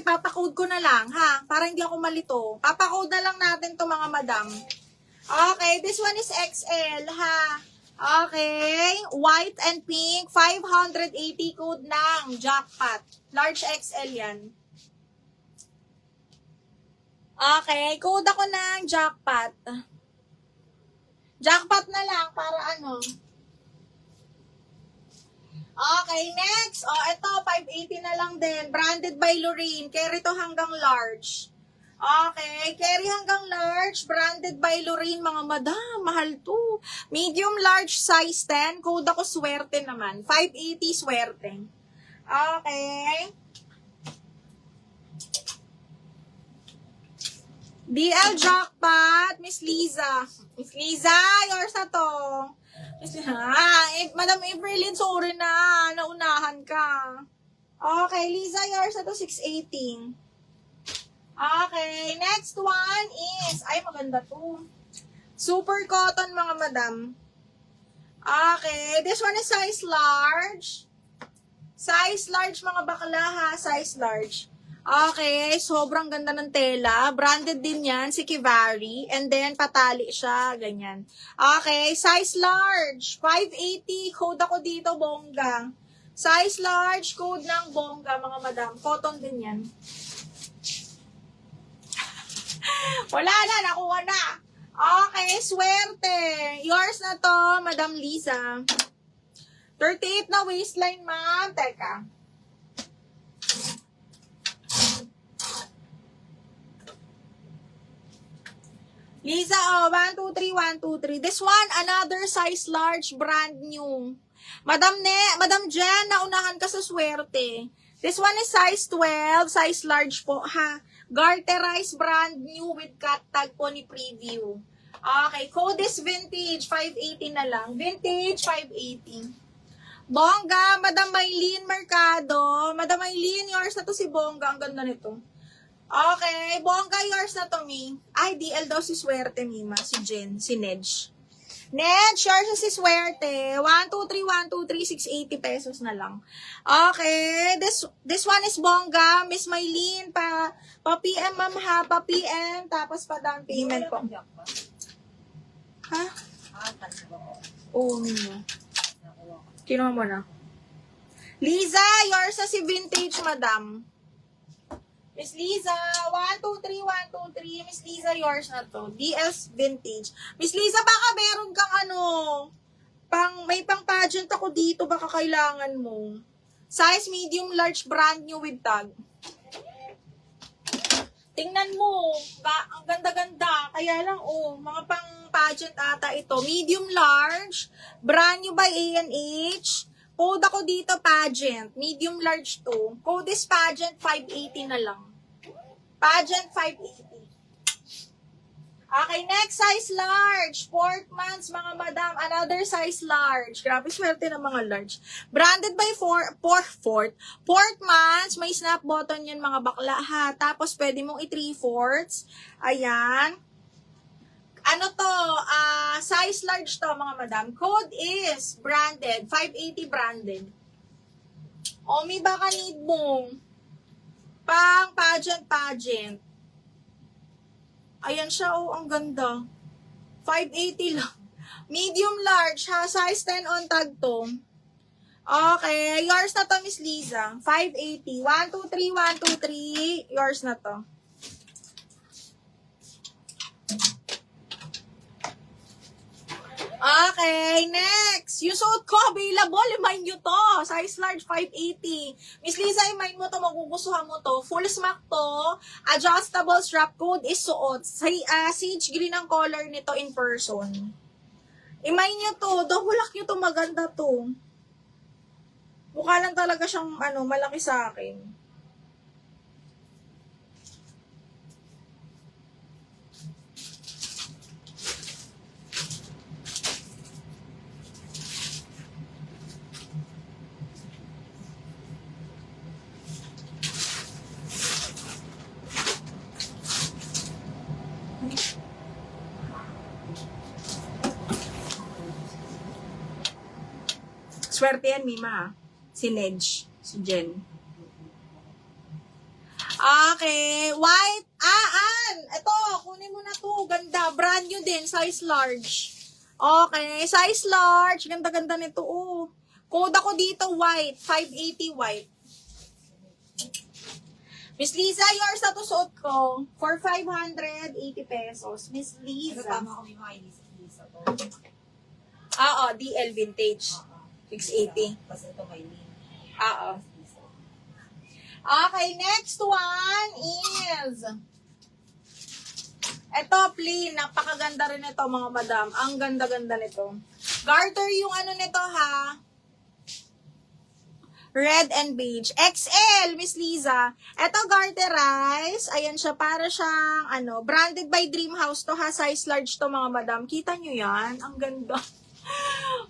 papakode ko na lang, ha? Para hindi ako malito. Papakode na lang natin to mga madam. Okay, this one is XL, ha? Okay, white and pink, 580 code ng jackpot. Large XL yan. Okay, code ako ng jackpot. Jackpot na lang para ano. Okay, next. Ito, 580 na lang din. Branded by Lorraine. Carry to hanggang large. Okay, carry hanggang large. Branded by Lorraine, mga madam. Mahal to. Medium large size 10. Code ako swerte naman. 580 swerte. Okay. DL Jackpot, Miss Liza. Miss Liza, yours na to. Madam April, sorry na. Naunahan ka. Okay, Liza, yours na to, 618. Okay, next one is, ay maganda to. Super cotton, mga madam. Okay, this one is size large. Size large, mga bakla ha, size large. Okay, sobrang ganda ng tela. Branded din yan, si Kivari. And then, patali siya, ganyan. Okay, size large. 580, code ako dito, bongga. Size large, code ng bongga, mga madam. Cotton din yan. Wala na, nakuha na. Okay, swerte. Yours na to, Madam Liza. 38 na waistline, ma'am. Teka. Liza, 1, 2, 3, 1, 2, 3. This one, another size large, brand new. Madam Jen, naunahan ka sa swerte. This one is size 12, size large po, ha. Garterized, brand new with cut tag po ni preview. Okay, code is vintage, 580 na lang. Vintage, 580. Bongga, Madam Maylene Mercado. Madam Maylene, yours na to si Bongga. Ang ganda nito. Okay, Bongga, yours na to, Mi. Ay, DL daw si Swerte, Mima. Si Jen, si Nedge. Nedge, yours na si Swerte. 1, 2, 3, 1, 2, 3, 680 pesos na lang. Okay, this one is Bongga. Miss Maylene, pa-PM, ma'am ha. Pa-PM, tapos pa-down payment po. Ha? Oo, Mima. Kinuha mo na. Liza, yours na si Vintage, madam. Miss Liza, 1, 2, 3, 1, 2, 3. Miss Liza, yours na to. DS Vintage. Miss Liza, baka meron kang may pang pageant ako dito, baka kailangan mo. Size medium large, brand new with tag. Tingnan mo, ang ganda-ganda. Kaya lang, mga pang pageant ata ito. Medium large, brand new by A&H. Code ako dito, pageant. Medium large to. Code is pageant, 580 na lang. Pageant, 580. Okay, next, size large. Portmans, mga madam. Another size large. Grabe, swerte ng mga large. Branded by Portmans. May snap button yan, mga bakla, ha. Tapos, pwede mong i-3/4. Ayan. Ano to? Size large to, mga madam. Code is branded. 580 branded. May baka need mo. Pang pageant. Ayan siya, ang ganda. 580 lang. Medium large, ha? Size 10 on tag to. Okay, yours na to, Miss Liza. 580. 1, 2, 3, 1, 2, 3. Yours na to. Okay, next. Yung suot ko, available. Remind nyo to. Size large, 580. Miss Liza, remind mo to. Magugustuhan mo to. Full smack to. Adjustable strap. Code is suot. Sage green ang color nito in person. Remind nyo to. Dahulak nyo to. Maganda to. Mukha lang talaga siyang malaki sa akin. Swerte yan, Mima. Si Nedge. Si Jen. Okay, white. Ito, kunin mo na to. Ganda, brand new din, size large. Okay, size large. Ganda-ganda nito, oh. Code ako dito, white. 580 white. Miss Liza, yours na to suot ko for 580 pesos. Miss Liza. Tama ko may mga Lisa to. DL vintage. 680. Tapos ito may link. Okay, next one is ito, plain. Napakaganda rin ito, mga madam. Ang ganda-ganda nito. Garter yung ano nito, ha? Red and beige. XL, Miss Liza. Ito, garterize. Ayan siya, para siyang, branded by Dreamhouse to, ha? Size large to, mga madam. Kita nyo yan? Ang ganda.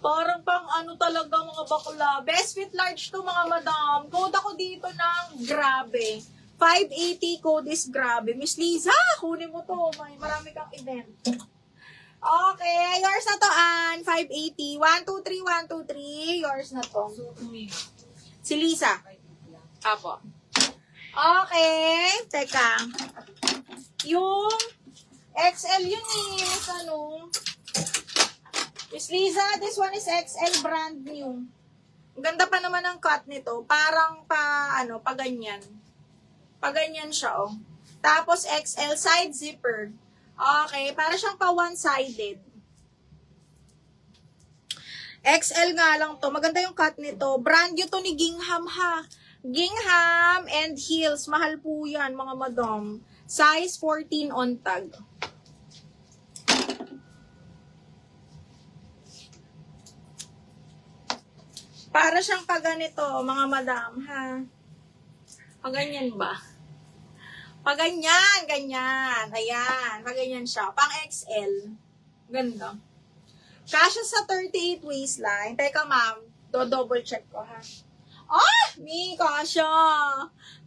Parang pang talaga, mga bakla. Best fit large to, mga madam. Code ako dito ng grabe. 580 code is grabe. Miss Liza, kunin mo to. May marami kang event. Okay, yours na to, Ann. 580. 1, 2, 3, 1, 2, 3. Yours na to. Si Lisa. Apo. Okay. Teka. Yung XL yun eh. Miss Liza, this one is XL, brand new. Ang ganda pa naman ng cut nito. Parang pa ganyan. Pa ganyan siya, oh. Tapos XL, side zipper. Okay, para siyang pa one-sided. XL nga lang to. Maganda yung cut nito. Brand new to ni Gingham, ha. Gingham and heels. Mahal po yan, mga madam. Size 14 on tag. Para siyang paganito, mga madam, ha? Paganyan ba? Paganyan, ganyan. Ayan, paganyan siya. Pang XL. Ganda. Kasya sa 38 waistline. Teka, ma'am. Do-double check ko, ha? Kasya.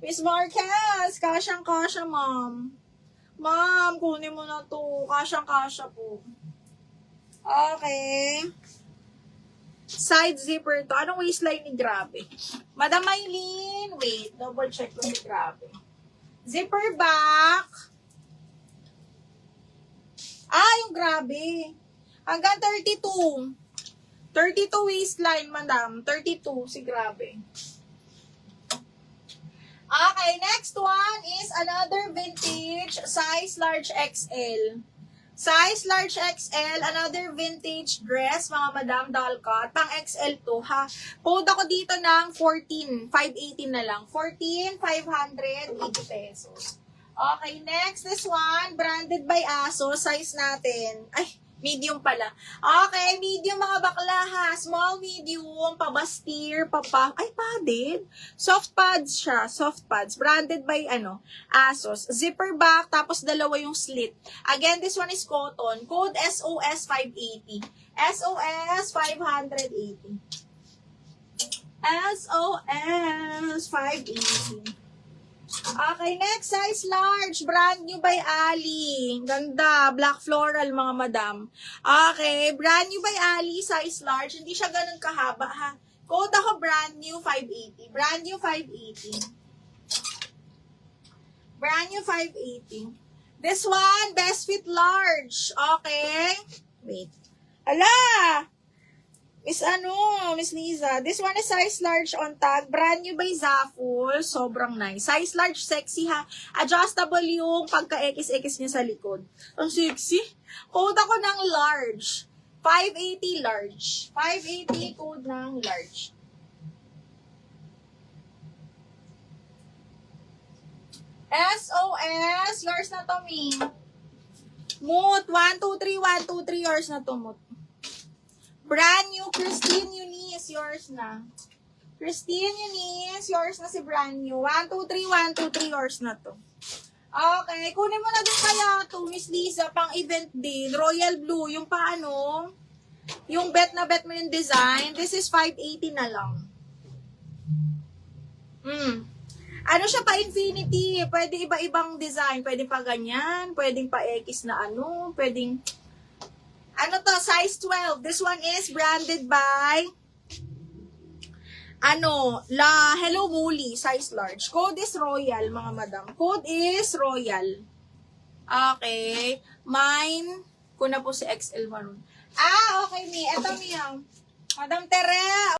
Miss Marquez, kasyang-kasya, ma'am. Ma'am, kunin mo na to. Kasyang-kasya po. Okay. Side zipper to. Anong waistline ni Grabe? Madam Maylene, wait. Double check ko ni Grabe. Zipper back. Yung Grabe. Hanggang 32. 32 waistline, madam. 32 si Grabe. Okay, next one is another vintage size large XL. Size large XL, another vintage dress, mga madam, doll cut. Pang XL to, ha. Code ako dito ng 14, 580 na lang. 14, 580 pesos. Okay, next, this one, branded by ASO, size natin. Medium pala. Okay, medium, mga bakla, ha. Small, medium, pabastir, padded. Soft pads siya, soft pads. Branded by, ASOS. Zipper back, tapos dalawa yung slit. Again, this one is cotton. Code SOS 580. SOS 580. SOS 580. Okay, next, size large. Brand new by Ali. Ganda. Black floral, mga madam. Okay, brand new by Ali. Size large. Hindi siya ganun kahaba, ha. Code ako brand new 580. Brand new 580. Brand new 580. This one, best fit large. Okay. Wait. Ala! Miss Liza. This one is size large on tag. Brand new by Zaful. Sobrang nice. Size large, sexy, ha. Adjustable yung pagka-X-X niya sa likod. Ang sexy. Code ako ng large. 580 large. 580 code ng large. SOS. Yours na to, me. Moot. 1, 2, 3, 1, 2, 3. Yours na to, Moot. Brand new, Christine Eunice, yours na. Christine Eunice, yours na si brand new. 1, 2, 3, 1, 2, 3, yours na to. Okay, kunin mo na din kaya to, Miss Liza, pang event din. Royal blue, yung paano, yung bet mo yung design, this is 580 na lang. Ano siya pa infinity, pwede iba-ibang design, pwede pa ganyan, pwedeng pa X na pwedeng... Ano to? Size 12. This one is branded by Hello Bully, size large. Code is royal, mga madam. Code is royal. Okay. Mine, ko na po si XL Maroon. Okay, Mi. Ito, Mi. Madam Tere,